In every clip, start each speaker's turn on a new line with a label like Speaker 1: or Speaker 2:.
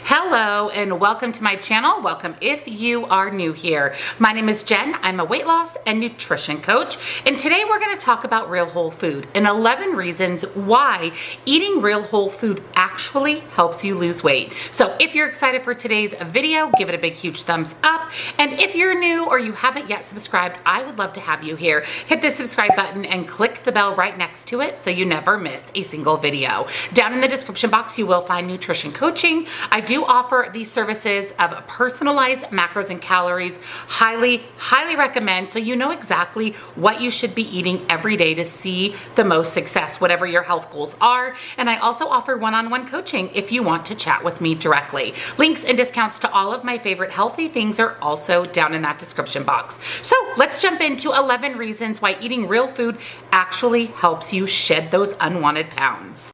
Speaker 1: Hello and welcome to my channel. Welcome if you are new here. My name is Jen. I'm a weight loss and nutrition coach, and today we're going to talk about real whole food and 11 reasons why eating real whole food actually helps you lose weight. So if you're excited for today's video, give it a big huge thumbs up, and if you're new or you haven't yet subscribed, I would love to have you here. Hit the subscribe button and click the bell right next to it so you never miss a single video. Down in the description box you will find nutrition coaching. I do offer these services of personalized macros and calories. Highly recommend, so you know exactly what you should be eating every day to see the most success, whatever your health goals are. And I also offer one-on-one coaching if you want to chat with me directly. Links and discounts to all of my favorite healthy things are also down in that description box. So let's jump into 11 reasons why eating real food actually helps you shed those unwanted pounds.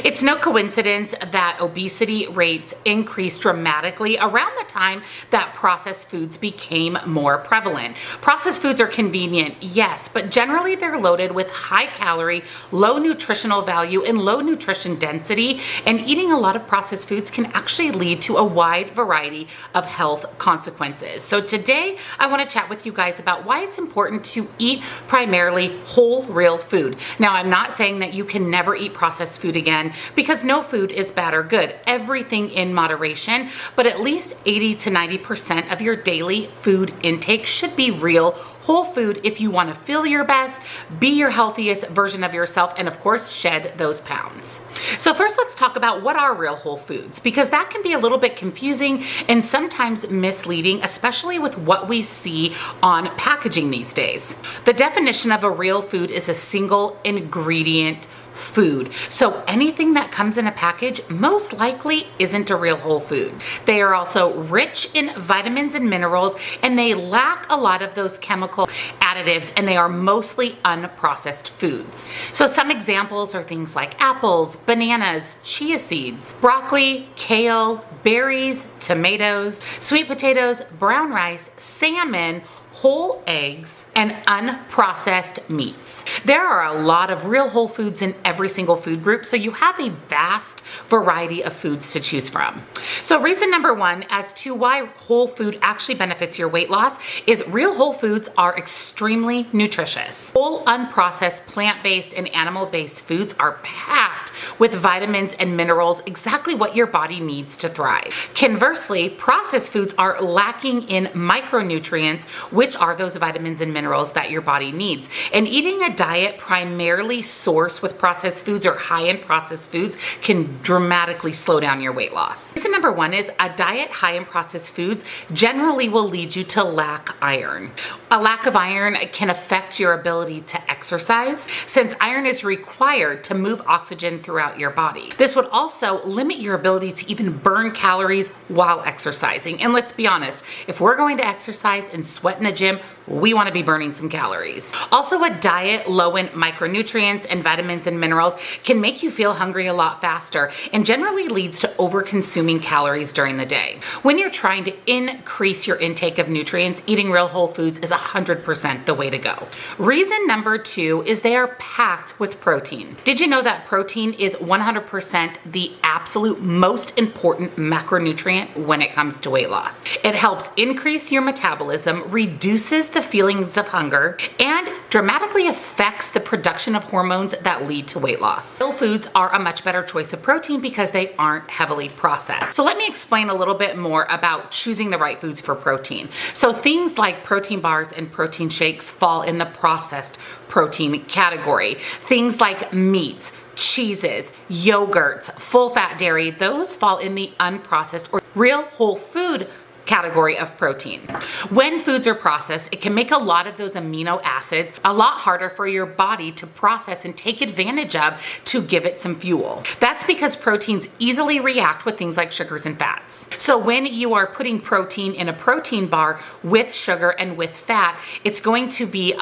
Speaker 1: It's no coincidence that obesity rates increased dramatically around the time that processed foods became more prevalent. Processed foods are convenient, yes, but generally they're loaded with high calorie, low nutritional value, and low nutrition density, and eating a lot of processed foods can actually lead to a wide variety of health consequences. So today I want to chat with you guys about why it's important to eat primarily whole, real food. Now, I'm not saying that you can never eat processed food again, because no food is bad or good. Everything in moderation, but at least 80 to 90% of your daily food intake should be real whole food if you want to feel your best, be your healthiest version of yourself, and of course shed those pounds. So first let's talk about what are real whole foods, because that can be a little bit confusing and sometimes misleading, especially with what we see on packaging these days. The definition of a real food is a single ingredient food. So anything that comes in a package most likely isn't a real whole food. They are also rich in vitamins and minerals, and they lack a lot of those chemical additives, and they are mostly unprocessed foods. So some examples are things like apples, bananas, chia seeds, broccoli, kale, berries, tomatoes, sweet potatoes, brown rice, salmon, whole eggs, and unprocessed meats. There are a lot of real whole foods in every single food group, so you have a vast variety of foods to choose from. So reason number one as to why whole food actually benefits your weight loss is real whole foods are extremely nutritious. Whole, unprocessed, plant-based, and animal-based foods are packed with vitamins and minerals, exactly what your body needs to thrive. Conversely, processed foods are lacking in micronutrients, which are those vitamins and minerals that your body needs. And eating a diet primarily sourced with processed foods or high in processed foods can dramatically slow down your weight loss. Reason number one is a diet high in processed foods generally will lead you to lack iron. A lack of iron can affect your ability to exercise, since iron is required to move oxygen throughout your body. This would also limit your ability to even burn calories while exercising. And let's be honest, if we're going to exercise and sweat in the gym, we want to be burning some calories. Also, a diet low in micronutrients and vitamins and minerals can make you feel hungry a lot faster and generally leads to over-consuming calories during the day. When you're trying to increase your intake of nutrients, eating real whole foods is 100% the way to go. Reason number two is they are packed with protein. Did you know that protein is 100% the absolute most important macronutrient when it comes to weight loss? It helps increase your metabolism, reduces the feelings of hunger, and dramatically affects the production of hormones that lead to weight loss. Real foods are a much better choice of protein because they aren't heavily processed. So let me explain a little bit more about choosing the right foods for protein. So things like protein bars and protein shakes fall in the processed protein category. Things like meats, cheeses, yogurts, full fat dairy, those fall in the unprocessed or real whole food category of protein. When foods are processed, it can make a lot of those amino acids a lot harder for your body to process and take advantage of to give it some fuel. That's because proteins easily react with things like sugars and fats. So when you are putting protein in a protein bar with sugar and with fat, it's going to be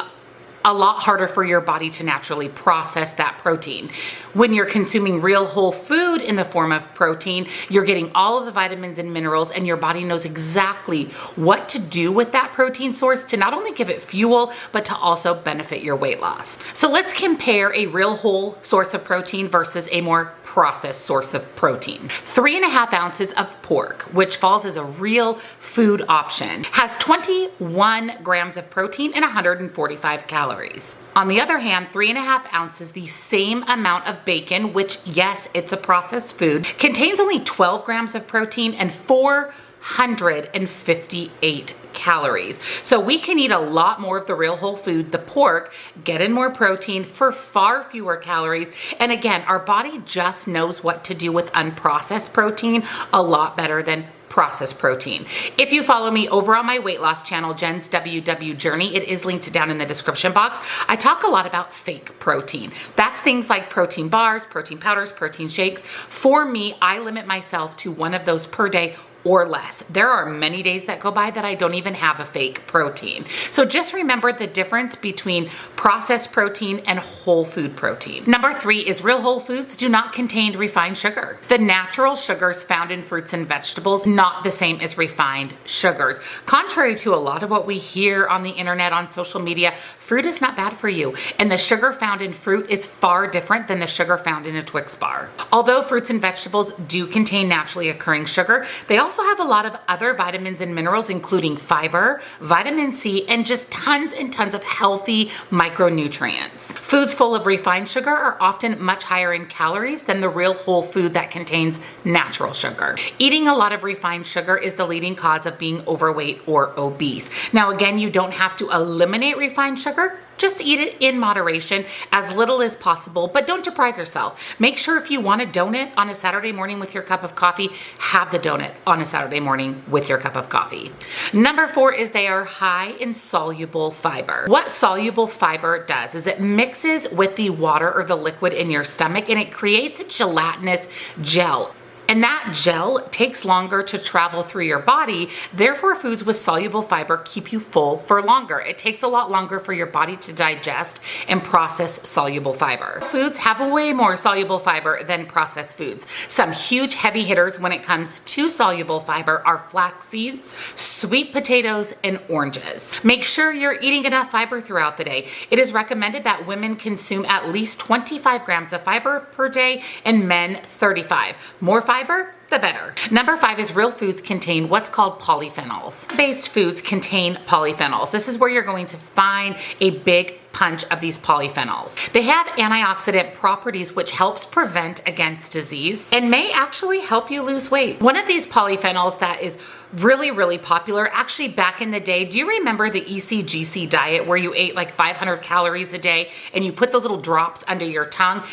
Speaker 1: a lot harder for your body to naturally process that protein. When you're consuming real whole food in the form of protein, you're getting all of the vitamins and minerals, and your body knows exactly what to do with that protein source to not only give it fuel, but to also benefit your weight loss. So let's compare a real whole source of protein versus a more processed source of protein. 3.5 ounces of pork, which falls as a real food option, has 21 grams of protein and 145 calories. On the other hand, 3.5 ounces, the same amount of bacon, which yes, it's a processed food, contains only 12 grams of protein and 458 calories. So we can eat a lot more of the real whole food, the pork, get in more protein for far fewer calories. And again, our body just knows what to do with unprocessed protein a lot better than processed protein. If you follow me over on my weight loss channel, Jen's WW Journey, it is linked down in the description box. I talk a lot about fake protein. That's things like protein bars, protein powders, protein shakes. For me, I limit myself to one of those per day or less. There are many days that go by that I don't even have a fake protein. So just remember the difference between processed protein and whole food protein. Number 3 is real whole foods do not contain refined sugar. The natural sugars found in fruits and vegetables, not the same as refined sugars. Contrary to a lot of what we hear on the internet, on social media, fruit is not bad for you. And the sugar found in fruit is far different than the sugar found in a Twix bar. Although fruits and vegetables do contain naturally occurring sugar, they also have a lot of other vitamins and minerals, including fiber, vitamin C, and just tons and tons of healthy micronutrients. Foods full of refined sugar are often much higher in calories than the real whole food that contains natural sugar. Eating a lot of refined sugar is the leading cause of being overweight or obese. Now again, you don't have to eliminate refined sugar. Just eat it in moderation, as little as possible, but don't deprive yourself. Make sure if you want a donut on a Saturday morning with your cup of coffee, have the donut on a Saturday morning with your cup of coffee. Number 4 is they are high in soluble fiber. What soluble fiber does is it mixes with the water or the liquid in your stomach, and it creates a gelatinous gel. And that gel takes longer to travel through your body. Therefore, foods with soluble fiber keep you full for longer. It takes a lot longer for your body to digest and process soluble fiber. Foods have way more soluble fiber than processed foods. Some huge heavy hitters when it comes to soluble fiber are flax seeds, sweet potatoes, and oranges. Make sure you're eating enough fiber throughout the day. It is recommended that women consume at least 25 grams of fiber per day and men 35. More fiber, the better. Number 5 is real foods contain what's called polyphenols. Based foods contain polyphenols. This is where you're going to find a big punch of these polyphenols. They have antioxidant properties which helps prevent against disease and may actually help you lose weight. One of these polyphenols that is really popular, actually back in the day, do you remember the ECGC diet where you ate like 500 calories a day and you put those little drops under your tongue?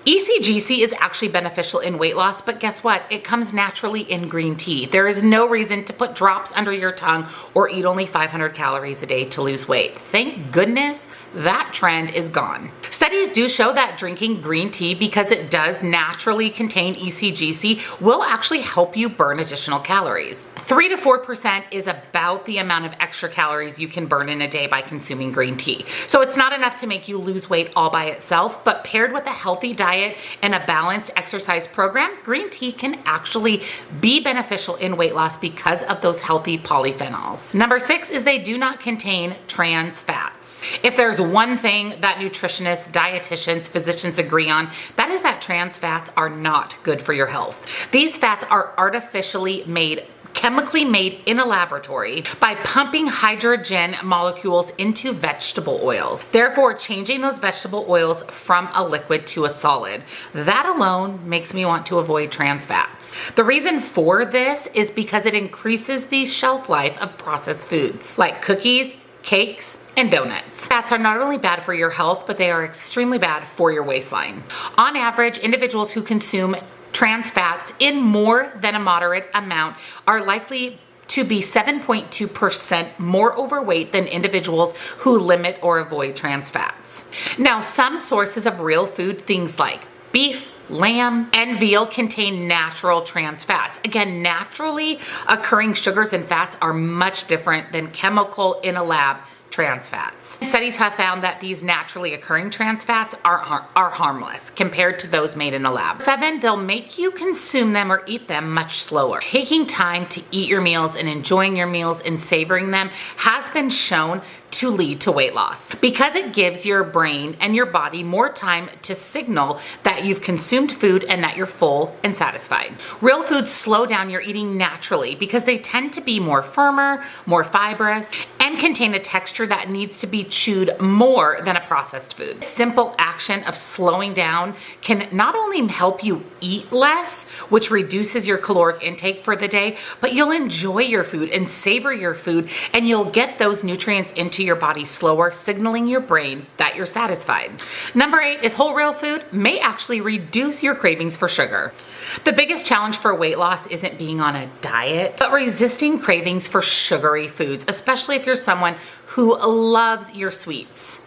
Speaker 1: ECGC is actually beneficial in weight loss, but guess what? It comes naturally in green tea. There is no reason to put drops under your tongue or eat only 500 calories a day to lose weight. Thank goodness that trend is gone. Studies do show that drinking green tea, because it does naturally contain ECGC, will actually help you burn additional calories. 3 to 4% is about the amount of extra calories you can burn in a day by consuming green tea. So it's not enough to make you lose weight all by itself, but paired with a healthy diet and a balanced exercise program, green tea can actually be beneficial in weight loss because of those healthy polyphenols. Number 6 is they do not contain trans fats. If there's one thing that nutritionists, dietitians, physicians agree on, that is that trans fats are not good for your health. These fats are artificially made, chemically made in a laboratory by pumping hydrogen molecules into vegetable oils, therefore changing those vegetable oils from a liquid to a solid. That alone makes me want to avoid trans fats. The reason for this is because it increases the shelf life of processed foods like cookies, cakes, and donuts. Fats are not only bad for your health, but they are extremely bad for your waistline. On average, individuals who consume trans fats in more than a moderate amount are likely to be 7.2% more overweight than individuals who limit or avoid trans fats. Now, some sources of real food, things like beef, lamb, and veal, contain natural trans fats. Again, naturally occurring sugars and fats are much different than chemical in a lab trans fats. Studies have found that these naturally occurring trans fats are harmless compared to those made in a lab. 7, they'll make you consume them or eat them much slower. Taking time to eat your meals and enjoying your meals and savoring them has been shown to lead to weight loss because it gives your brain and your body more time to signal that you've consumed food and that you're full and satisfied. Real foods slow down your eating naturally because they tend to be more firmer, more fibrous, and contain a texture that needs to be chewed more than a processed food. Simple action of slowing down can not only help you eat less, which reduces your caloric intake for the day, but you'll enjoy your food and savor your food, and you'll get those nutrients into your body slower, signaling your brain that you're satisfied. Number 8 is whole real food may actually reduce your cravings for sugar. The biggest challenge for weight loss isn't being on a diet, but resisting cravings for sugary foods, especially if you're someone who loves your sweets.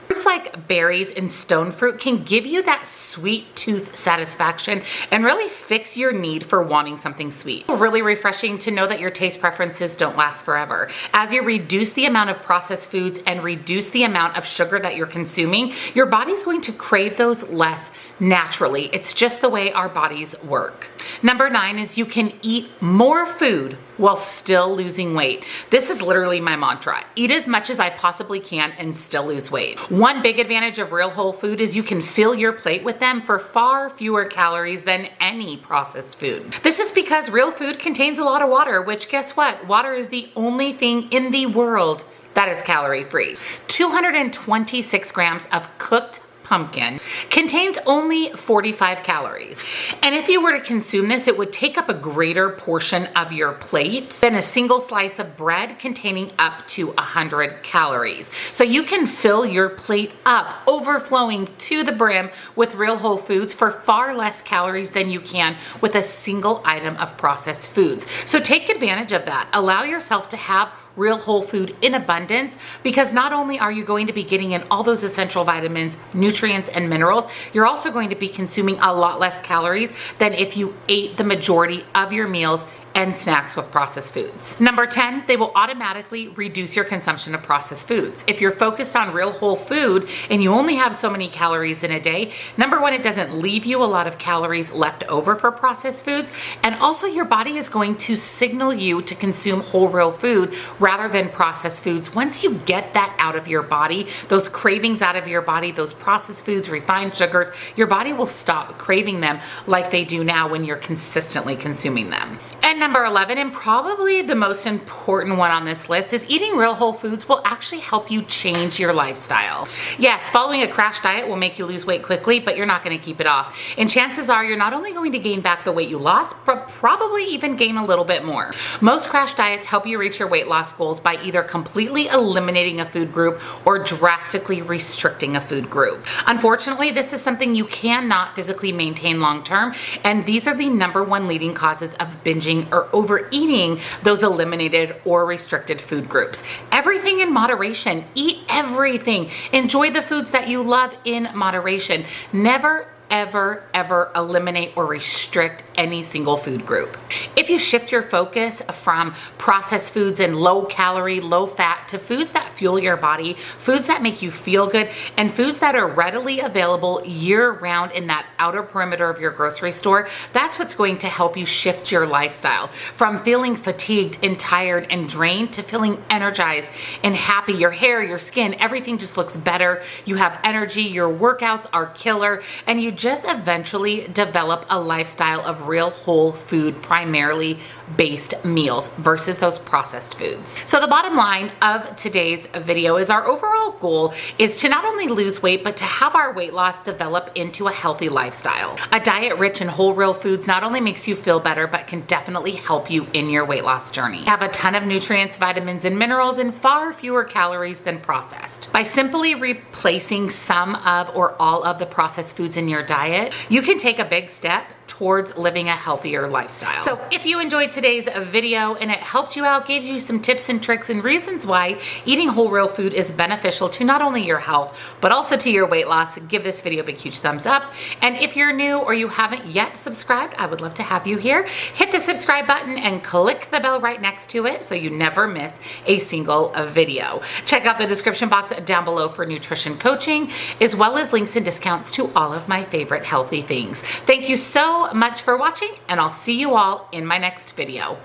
Speaker 1: Fruits like berries and stone fruit can give you that sweet tooth satisfaction and really fix your need for wanting something sweet. Really refreshing to know that your taste preferences don't last forever. As you reduce the amount of processed foods and reduce the amount of sugar that you're consuming, your body's going to crave those less naturally. It's just the way our bodies work. Number 9 is you can eat more food while still losing weight. This is literally my mantra. Eat as much as I possibly can and still lose weight. One big advantage of real whole food is you can fill your plate with them for far fewer calories than any processed food. This is because real food contains a lot of water, which guess what? Water is the only thing in the world that is calorie free. 226 grams of cooked pumpkin contains only 45 calories. And if you were to consume this, it would take up a greater portion of your plate than a single slice of bread containing up to 100 calories. So you can fill your plate up, overflowing to the brim with real whole foods for far less calories than you can with a single item of processed foods. So take advantage of that. Allow yourself to have real whole food in abundance, because not only are you going to be getting in all those essential vitamins, nutrients, and minerals, you're also going to be consuming a lot less calories than if you ate the majority of your meals and snacks with processed foods. Number 10, they will automatically reduce your consumption of processed foods. If you're focused on real whole food and you only have so many calories in a day, number 1, it doesn't leave you a lot of calories left over for processed foods. And also your body is going to signal you to consume whole real food rather than processed foods. Once you get that out of your body, those cravings out of your body, those processed foods, refined sugars, your body will stop craving them like they do now when you're consistently consuming them. And number 11, and probably the most important one on this list, is eating real whole foods will actually help you change your lifestyle. Yes, following a crash diet will make you lose weight quickly, but you're not going to keep it off. And chances are you're not only going to gain back the weight you lost, but probably even gain a little bit more. Most crash diets help you reach your weight loss goals by either completely eliminating a food group or drastically restricting a food group. Unfortunately, this is something you cannot physically maintain long term, and these are the number 1 leading causes of binging or overeating those eliminated or restricted food groups. Everything in moderation. Eat everything. Enjoy the foods that you love in moderation. Never ever eliminate or restrict any single food group. If you shift your focus from processed foods and low calorie, low fat to foods that fuel your body, foods that make you feel good, and foods that are readily available year round in that outer perimeter of your grocery store, that's what's going to help you shift your lifestyle from feeling fatigued and tired and drained to feeling energized and happy. Your hair, your skin, everything just looks better. You have energy, your workouts are killer, and you just eventually develop a lifestyle of real whole food, primarily based meals versus those processed foods. So the bottom line of today's video is our overall goal is to not only lose weight, but to have our weight loss develop into a healthy lifestyle. A diet rich in whole real foods not only makes you feel better, but can definitely help you in your weight loss journey. Have a ton of nutrients, vitamins, and minerals, and far fewer calories than processed. By simply replacing some of or all of the processed foods in your diet, you can take a big step towards living a healthier lifestyle. So if you enjoyed today's video and it helped you out, gave you some tips and tricks and reasons why eating whole real food is beneficial to not only your health, but also to your weight loss, give this video a big huge thumbs up. And if you're new or you haven't yet subscribed, I would love to have you here. Hit the subscribe button and click the bell right next to it so you never miss a single video. Check out the description box down below for nutrition coaching, as well as links and discounts to all of my favorite healthy things. Thank you so much for watching, and I'll see you all in my next video.